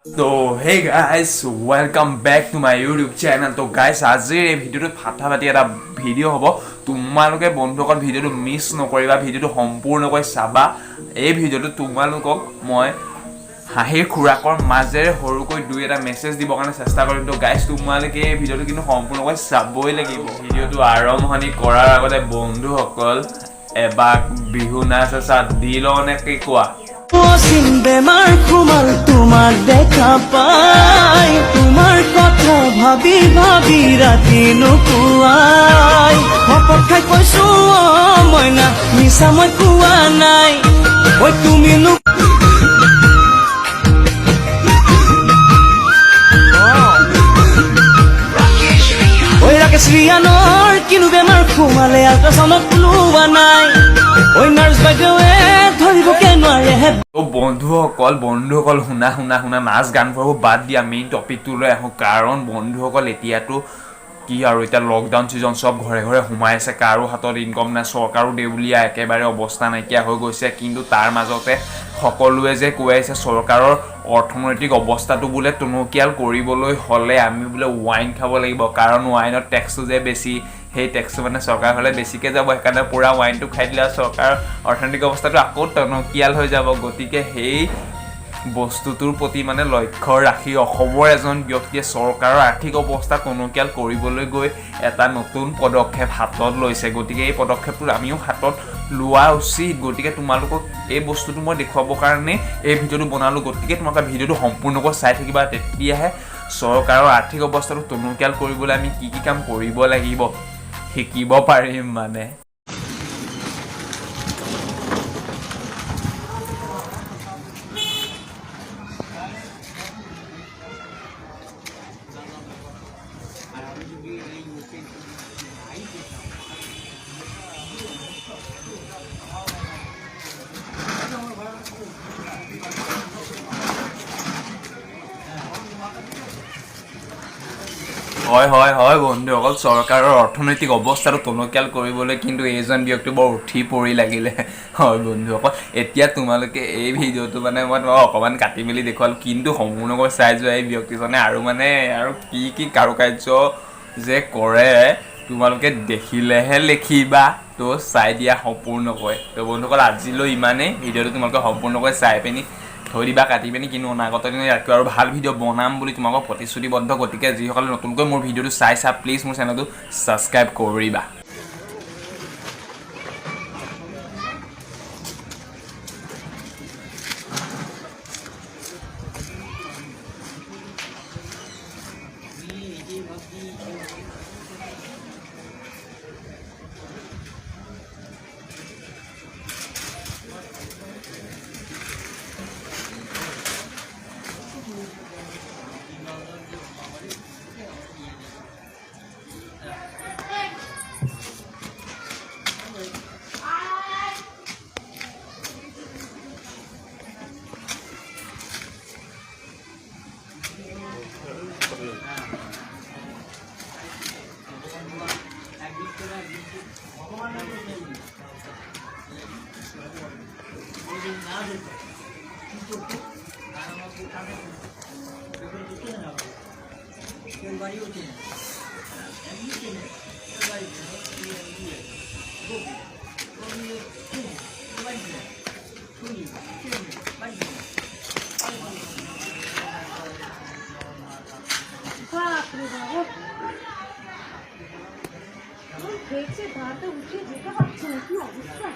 तो hey guys welcome back to my YouTube channel. तो guys आजिर এই ভিডিওটো ফাটাফাটি এটা ভিডিও হ'ব। তোমালোকে বন্ধুসকল ভিডিওটো মিস নকৰিবা, ভিডিওটো সম্পূৰ্ণকৈ চাবা। এই ভিডিওটো তোমালোকক মই হাঁহিৰ খুৰাকৰ মাজেৰে সৰুকৈ দুই এটা মেছেজ দিব কাৰণে চেষ্টা কৰিম। তো গাইস তোমালোকে এই ভিডিওটো কিন্তু সম্পূৰ্ণকৈ চাবই লাগিব। ভিডিওটো আৰম্ভণি কৰাৰ আগতে বন্ধুসকল এবাক বিহু নাচ আছে দিলনে কি কোৱা? অসীম বেমাৰ কুমাল তোমাক দেখা পাই, তোমাৰ কথা ভাবি ভাবি ৰাতি নুপুৱাই। শপত খাই কৈছো মইনা, মিছা মই কোৱা নাই। ঐ তুমি ৰাকেশ ৰিয়ানৰ কিনো বেমাৰ সোমালে আল্ট্ৰাচাউণ্ডত ওলোৱা নাই। ঐ নাৰ্ছ বাইদেৱে ধৰিব নোৱাৰে। তো বন্ধুসকল শুনা নাচ গানবোৰ বাদ দিয়া মেইন টপিকটোলৈ আহোঁ। কাৰণ বন্ধুসকল এতিয়াতো কি আৰু এতিয়া লকডাউন ছিজন, চব ঘৰে ঘৰে সোমাই আছে, কাৰো হাতত ইনকম নাই, চৰকাৰো দেউলীয়া একেবাৰে অৱস্থা নাইকিয়া হৈ গৈছে। কিন্তু তাৰ মাজতে সকলোৱে যে কৈ আছে চৰকাৰৰ অৰ্থনৈতিক অৱস্থাটো বোলে টনকিয়াল কৰিবলৈ হ'লে আমি বোলে ৱাইন খাব লাগিব, কাৰণ ৱাইনত টেক্সটো যে বেছি, সেই টেক্সটো মানে চৰকাৰ হ'লে বেছিকৈ যাব। সেইকাৰণে পূৰা ৱাইনটো খাই দিলে চৰকাৰৰ অৰ্থনৈতিক অৱস্থাটো আকৌ টনকিয়াল হৈ যাব। গতিকে সেই বস্তুটোৰ প্ৰতি মানে লক্ষ্য ৰাখি অসমৰ এজন ব্যক্তিয়ে চৰকাৰৰ আৰ্থিক অৱস্থা টনকিয়াল কৰিবলৈ গৈ এটা নতুন পদক্ষেপ হাতত লৈছে। গতিকে এই পদক্ষেপটো আমিও হাতত লোৱা উচিত। গতিকে তোমালোকক এই বস্তুটো মই দেখুৱাবৰ কাৰণে এই ভিডিঅ'টো বনালোঁ। গতিকে তোমালোকে ভিডিঅ'টো সম্পূৰ্ণকৈ চাই থাকিবা, তেতিয়াহে চৰকাৰৰ আৰ্থিক অৱস্থাটো টনকিয়াল কৰিবলৈ আমি কি কি কাম কৰিব লাগিব শিকিব পাৰিম মানে। হয় বন্ধুসকল, চৰকাৰৰ অৰ্থনৈতিক অৱস্থাটো টনকিয়াল কৰিবলৈ কিন্তু এইজন ব্যক্তি বৰ উঠি পৰি লাগিলে। হয় বন্ধুসকল, এতিয়া তোমালোকে এই ভিডিঅ'টো মানে মই তোমাক অকণমান কাটি মেলি দেখুৱালোঁ, কিন্তু সম্পূৰ্ণকৈ চাই যোৱা এই ব্যক্তিজনে আৰু কি কাৰুকাৰ্য যে কৰে তোমালোকে দেখিলেহে লিখিবা। তো চাই দিয়া সম্পূৰ্ণকৈ। তো বন্ধুসকল আজিলৈ ইমানেই, ভিডিঅ'টো তোমালোকে সম্পূৰ্ণকৈ চাই পিনি থৈ দিবা, কাটি পিনি। কিন্তু অনাগত দিনত ইয়াতকৈ আৰু ভাল ভিডিঅ' বনাম বুলি তোমালোকক প্ৰতিশ্ৰুতিবদ্ধ। গতিকে যিসকলে নতুনকৈ মোৰ ভিডিঅ'টো চাইছা প্লিজ মোৰ চেনেলটো ছাবস্ক্ৰাইব কৰিবা। দেখছে ধাৰটা উঠে যেতে পাৰছে না, কি অবস্থা।